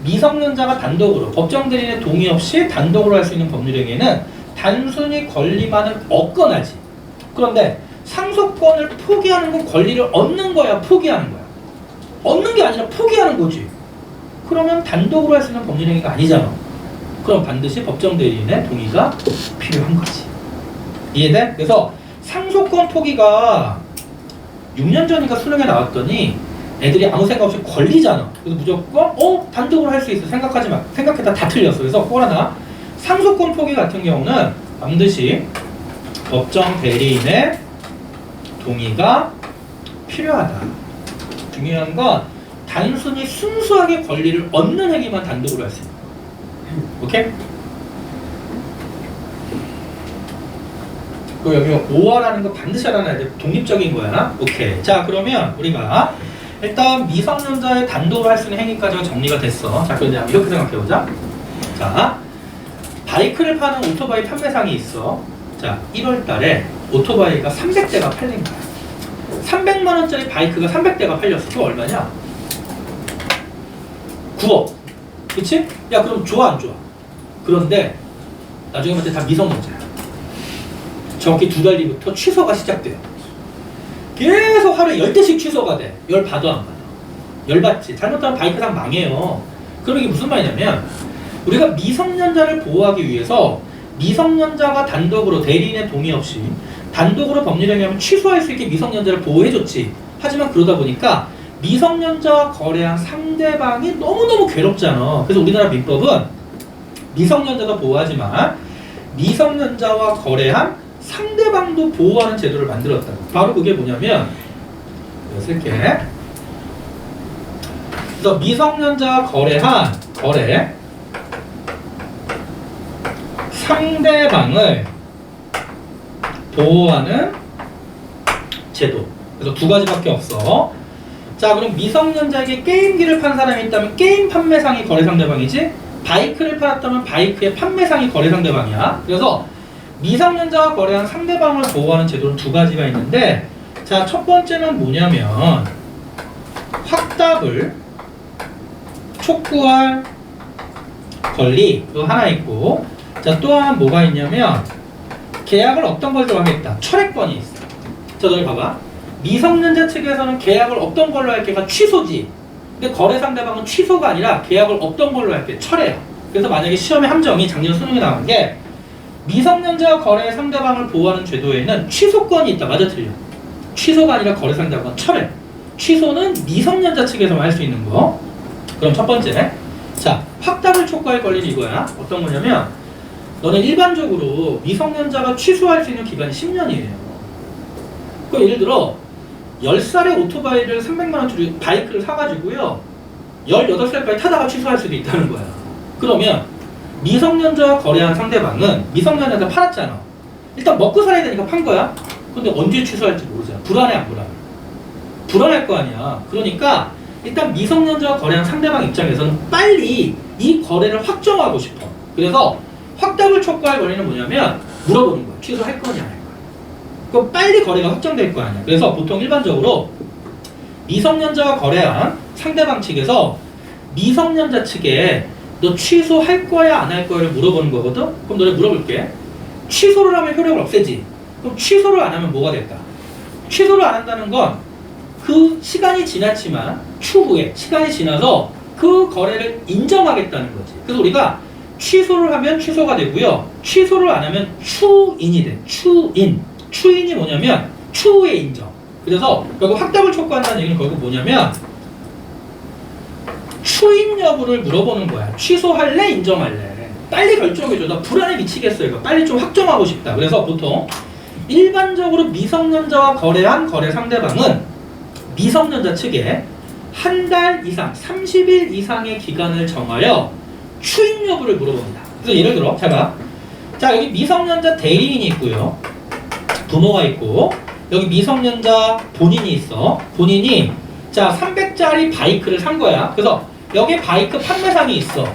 A: 미성년자가 단독으로 법정 대리인의 동의 없이 단독으로 할 수 있는 법률행위는 단순히 권리만을 얻거나지. 그런데 상속권을 포기하는 건 권리를 얻는 거야, 포기하는 거야? 얻는 게 아니라 포기하는 거지. 그러면 단독으로 할 수 있는 법률행위가 아니잖아. 그럼 반드시 법정 대리인의 동의가 필요한 거지. 이해돼? 그래서 상속권 포기가 6년 전인가 수능에 나왔더니 애들이 아무 생각 없이 권리잖아. 그래서 무조건 단독으로 할 수 있어. 생각하지 마. 생각했다 다 틀렸어. 그래서 꼴 하나, 상속권 포기 같은 경우는 반드시 법정 대리인의 동의가 필요하다. 중요한 건 단순히 순수하게 권리를 얻는 행위만 단독으로 할 수 있는 거야. 오케이? 그리고 여기 5화라는 거 반드시 알아놔야 돼. 독립적인 거야. 오케이. 자, 그러면 우리가 일단 미성년자의 단독으로 할 수 있는 행위까지가 정리가 됐어. 자, 그런데 이렇게 생각해보자. 자, 바이크를 파는 오토바이 판매상이 있어. 자, 1월 달에 오토바이가 300대가 팔린 거야. 300만 원짜리 바이크가 300대가 팔렸어. 그거 얼마냐? 9억. 그치? 야, 그럼 좋아, 안 좋아? 그런데 나중에 봤을 때 다 미성년자야. 정확히 2달 뒤부터 취소가 시작돼요. 계속 하루에 10대씩 취소가 돼. 열 받아 안 받아? 열 받지. 잘못하면 바이크상 망해요. 그럼 이게 무슨 말이냐면 우리가 미성년자를 보호하기 위해서 미성년자가 단독으로 대리인의 동의 없이 단독으로 법률행위하면 취소할 수 있게 미성년자를 보호해줬지. 하지만 그러다 보니까 미성년자와 거래한 상대방이 너무너무 괴롭잖아. 그래서 우리나라 민법은 미성년자도 보호하지만 미성년자와 거래한 상대방도 보호하는 제도를 만들었다고. 바로 그게 뭐냐면 이거 쓸게. 그래서 미성년자와 거래한 상대방을 보호하는 제도. 그래서 2가지밖에 없어. 자, 그럼 미성년자에게 게임기를 판 사람이 있다면 게임 판매상이 거래 상대방이지, 바이크를 팔았다면 바이크의 판매상이 거래 상대방이야. 그래서 미성년자와 거래한 상대방을 보호하는 제도는 2가지가 있는데, 자, 첫 번째는 뭐냐면 확답을 촉구할 권리, 또 하나 있고, 자, 또 하나 뭐가 있냐면 계약을 어떤 걸 정하겠다, 철회권이 있어. 자, 너희 봐봐. 미성년자 측에서는 계약을 어떤 걸로 할게가 취소지. 근데 거래 상대방은 취소가 아니라 계약을 없던 걸로 할게 철회요. 그래서 만약에 시험의 함정이 작년 수능에 나온 게 미성년자 거래 상대방을 보호하는 제도에는 취소권이 있다. 맞아 틀려? 취소가 아니라 거래 상대방은 철회. 취소는 미성년자 측에서만 할 수 있는 거. 그럼 첫 번째, 자 확답을 촉구할 권리는 이거야. 어떤 거냐면 너는 일반적으로 미성년자가 취소할 수 있는 기간이 10년이에요. 그럼 예를 들어 10살에 오토바이를 300만 원짜리 바이크를 사가지고요 18살까지 타다가 취소할 수도 있다는 거야. 그러면 미성년자와 거래한 상대방은 미성년자한테 팔았잖아. 일단 먹고 살아야 되니까 판 거야. 근데 언제 취소할지 모르잖아. 불안해 안 불안해? 불안할 거 아니야. 그러니까 일단 미성년자와 거래한 상대방 입장에서는 빨리 이 거래를 확정하고 싶어. 그래서 확답을 촉구할 권리는 뭐냐면 물어보는 거야. 취소할 거냐 안 할 거야. 그럼 빨리 거래가 확정될 거 아니야. 그래서 보통 일반적으로 미성년자와 거래한 상대방 측에서 미성년자 측에 너 취소할 거야 안 할 거야를 물어보는 거거든? 그럼 너네 물어볼게. 취소를 하면 효력을 없애지. 그럼 취소를 안 하면 뭐가 될까? 취소를 안 한다는 건 그 시간이 지났지만 추후에 시간이 지나서 그 거래를 인정하겠다는 거지. 그래서 우리가 취소를 하면 취소가 되고요. 취소를 안 하면 추인이 돼. 추인. 추인이 뭐냐면 추후에 인정. 그래서 결국 확답을 촉구한다는 얘기는 결국 뭐냐면 추인 여부를 물어보는 거야. 취소할래? 인정할래? 빨리 결정해줘. 나 불안에 미치겠어. 이거 빨리 좀 확정하고 싶다. 그래서 보통 일반적으로 미성년자와 거래한 거래 상대방은 미성년자 측에 한 달 이상, 30일 이상의 기간을 정하여 추인 여부를 물어봅니다. 그래서 예를 들어, 자 여기 미성년자 대리인이 있고요. 부모가 있고 여기 미성년자 본인이 있어. 본인이 자 300짜리 바이크를 산 거야. 그래서 여기 바이크 판매상이 있어.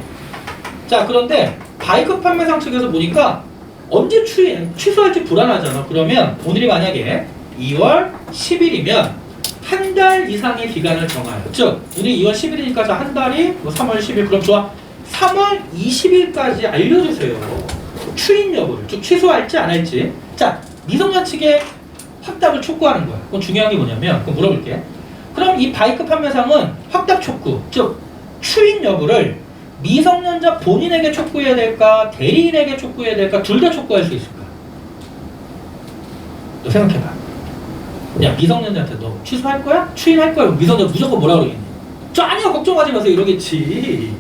A: 자 그런데 바이크 판매상 측에서 보니까 언제 취소할지 불안하잖아. 그러면 오늘이 만약에 2월 10일이면 한 달 이상의 기간을 정하여. 즉 우리 2월 10일이니까 한 달이 뭐 3월 10일 그럼 좋아. 3월 20일까지 알려주세요. 추인 여부를. 즉 취소할지 안 할지. 자 미성년 측에 확답을 촉구하는 거야. 그건 중요한 게 뭐냐면 그럼 물어볼게. 그럼 이 바이크 판매상은 확답 촉구, 즉 추인 여부를 미성년자 본인에게 촉구해야 될까, 대리인에게 촉구해야 될까, 둘 다 촉구할 수 있을까? 너 생각해봐. 야 미성년자한테 너 취소할 거야? 추인할 거야? 미성년자 무조건 뭐라 그러겠니? 저 아니요 걱정하지 마세요 이러겠지.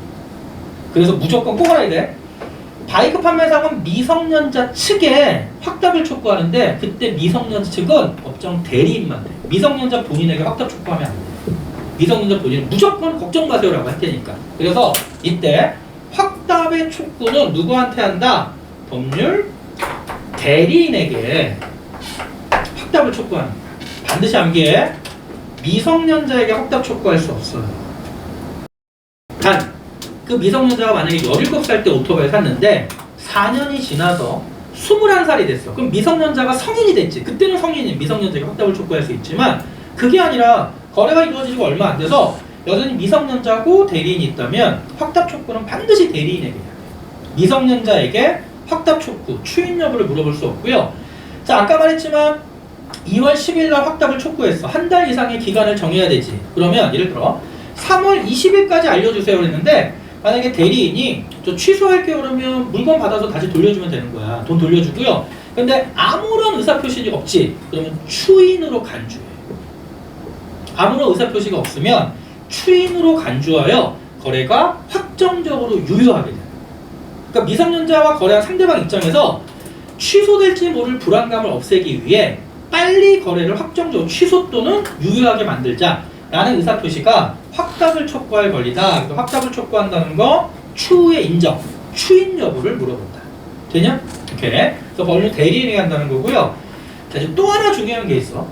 A: 그래서 무조건 꼭 알아야 돼. 바이크 판매상은 미성년자 측에 확답을 촉구하는데 그때 미성년자 측은 법정 대리인만 돼. 미성년자 본인에게 확답 촉구하면 안 돼. 미성년자 본인은 무조건 걱정 마세요라고 할 테니까. 그래서 이때 확답의 촉구는 누구한테 한다? 법률 대리인에게 확답을 촉구하는 거야. 반드시 암기해. 미성년자에게 확답 촉구할 수 없어요. 단 그 미성년자가 만약에 17살 때 오토바이를 샀는데 4년이 지나서 21살이 됐어. 그럼 미성년자가 성인이 됐지. 그때는 성인이 미성년자에게 확답을 촉구할 수 있지만 그게 아니라 거래가 이루어지고 얼마 안 돼서 여전히 미성년자고 대리인이 있다면 확답 촉구는 반드시 대리인에게 해야 돼. 미성년자에게 확답 촉구, 추인 여부를 물어볼 수 없고요. 자 아까 말했지만 2월 10일 날 확답을 촉구했어. 한 달 이상의 기간을 정해야 되지. 그러면 예를 들어 3월 20일까지 알려주세요 그랬는데 만약에 대리인이 저 취소할게요 그러면 물건 받아서 다시 돌려주면 되는 거야. 돈 돌려주고요. 근데 아무런 의사표시가 없지. 그러면 추인으로 간주해. 아무런 의사표시가 없으면 추인으로 간주하여 거래가 확정적으로 유효하게 돼. 그러니까 미성년자와 거래한 상대방 입장에서 취소될지 모를 불안감을 없애기 위해 빨리 거래를 확정적으로 취소 또는 유효하게 만들자라는 의사표시가 확답을 촉구할 권리다. 그래서 확답을 촉구한다는 거 추후의 인정, 추인 여부를 물어본다. 되냐? 오케이. 그래서 법률 대리인이 한다는 거고요. 자, 이제 또 하나 중요한 게 있어.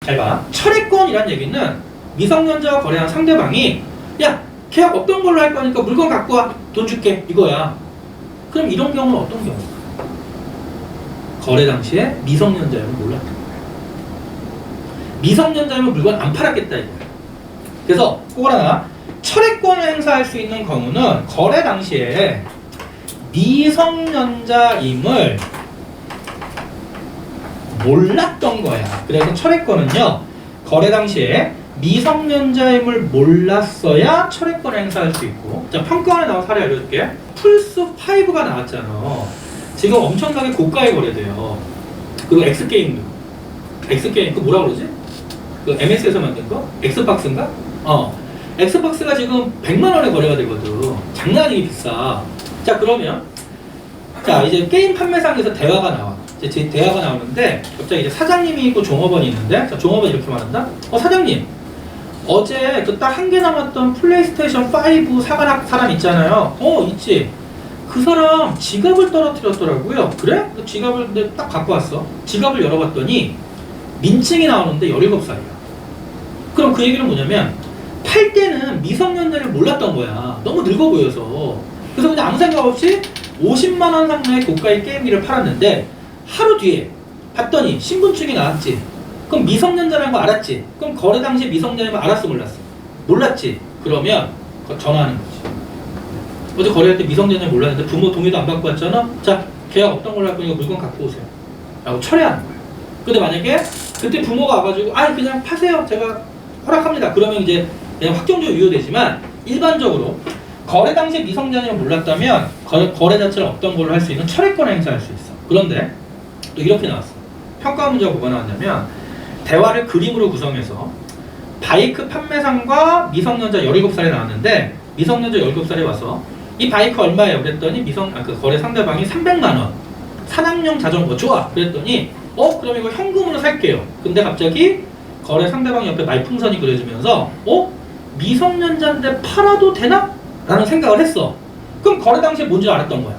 A: 잘 봐. 철회권이란 얘기는 미성년자와 거래한 상대방이 야 계약 어떤 걸로 할 거니까 물건 갖고 와. 돈 줄게. 이거야. 그럼 이런 경우는 어떤 경우? 거래 당시에 미성년자이면 몰랐던 거야. 미성년자이면 물건 안 팔았겠다 이거야. 그래서 꼭 하나 철회권을 행사할 수 있는 경우는 거래 당시에 미성년자임을 몰랐던 거야. 그래서 철회권은요 거래 당시에 미성년자임을 몰랐어야 철회권 행사할 수 있고. 자, 평가원에 나온 사례 알려줄게. 플스5가 나왔잖아. 지금 엄청나게 고가에 거래돼요. 그리고 X게임도. X게임, 그 뭐라 그러지? 그 MS에서 만든 거? 엑스박스인가? 엑스박스가 지금 100만 원에 거래가 되거든. 장난 아니게 비싸. 자, 그러면 자, 이제 게임 판매상에서 대화가 나와. 이제 대화가 나오는데 갑자기 이제 사장님이 있고 종업원이 있는데, 자, 종업원이 이렇게 말한다. 사장님, 어제 그 딱 한 개 남았던 플레이스테이션 5 사간 사람 있잖아요. 있지. 그 사람 지갑을 떨어뜨렸더라고요. 그래? 그 지갑을 내가 딱 갖고 왔어. 지갑을 열어봤더니 민증이 나오는데 17살이야. 그럼 그 얘기는 뭐냐면 팔 때는 미성년자를 몰랐던 거야. 너무 늙어 보여서. 그래서 그냥 아무 생각 없이 50만 원 상당의 고가의 게임기를 팔았는데 하루 뒤에 봤더니 신분증이 나왔지. 그럼 미성년자라는 거 알았지. 그럼 거래 당시 미성년자인 거 알았어, 몰랐어? 몰랐지. 그러면 전화하는 거지. 어제 거래할 때 미성년자 몰랐는데 부모 동의도 안 받고 왔잖아. 자, 계약 없던 걸로 할 거니까 물건 갖고 오세요 라고 철회하는 거야. 근데 만약에 그때 부모가 와가지고 그냥 파세요, 제가 허락합니다. 그러면 이제 그냥 확정적으로 유효되지만, 일반적으로 거래 당시 미성년자임을 몰랐다면 거래 자체를 없던 걸로 할 수 있는 철회권 행사할 수 있어. 그런데 또 이렇게 나왔어. 평가 문제가 뭐가 나왔냐면, 대화를 그림으로 구성해서 바이크 판매상과 미성년자 17살이 나왔는데, 미성년자 17살이 와서 이 바이크 얼마예요? 그랬더니 그 거래 상대방이 300만 원. 산악용 자전거 좋아. 그랬더니 그럼 이거 현금으로 살게요. 근데 갑자기 거래 상대방 옆에 말풍선이 그려지면서 미성년자인데 팔아도 되나? 라는 생각을 했어. 그럼 거래 당시에 뭔지 알았던 거야.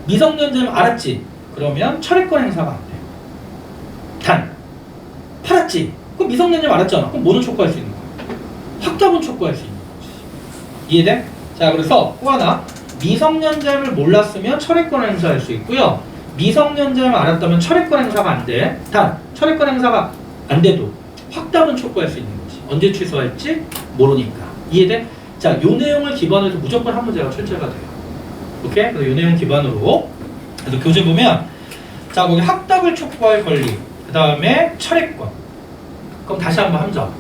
A: 미성년자면 알았지. 그러면 철회권 행사가 안 돼. 단 팔았지. 그럼 미성년자면 알았잖아. 그럼 뭐는 촉구할 수 있는 거야? 확답은 촉구할 수 있는 거지. 이해돼? 자, 그래서 또 하나, 미성년자임을 몰랐으면 철회권 행사할 수 있고요. 미성년자임을 알았다면 철회권 행사가 안 돼. 단 철회권 행사가 안 돼도 확답은 촉구할 수 있는 거지. 언제 취소할지 모르니까. 이해돼? 자, 요 내용을 기반으로 해서 무조건 한 문제가 출제가 돼요. 오케이? 그래서 요 내용 기반으로 그래서 교재 보면, 자, 거기 확답을 촉구할 권리, 그 다음에 철회권. 그럼 다시 한번 함정.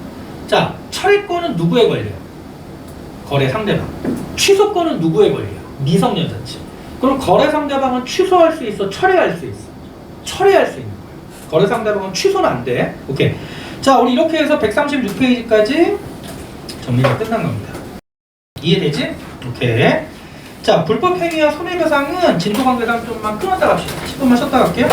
A: 자, 철회권은 누구의 권리야? 거래 상대방. 취소권은 누구의 권리야? 미성년자지. 그럼 거래 상대방은 취소할 수 있어? 철회할 수 있어? 철회할 수 있는 거야. 거래 상대방은 취소는 안 돼. 오케이. 자, 우리 이렇게 해서 136페이지까지 정리가 끝난 겁니다. 이해되지? 오케이. 자, 불법 행위와 손해배상은 진도관계상 좀만 끊었다 갑시다. 10분만 쉬었다 갈게요.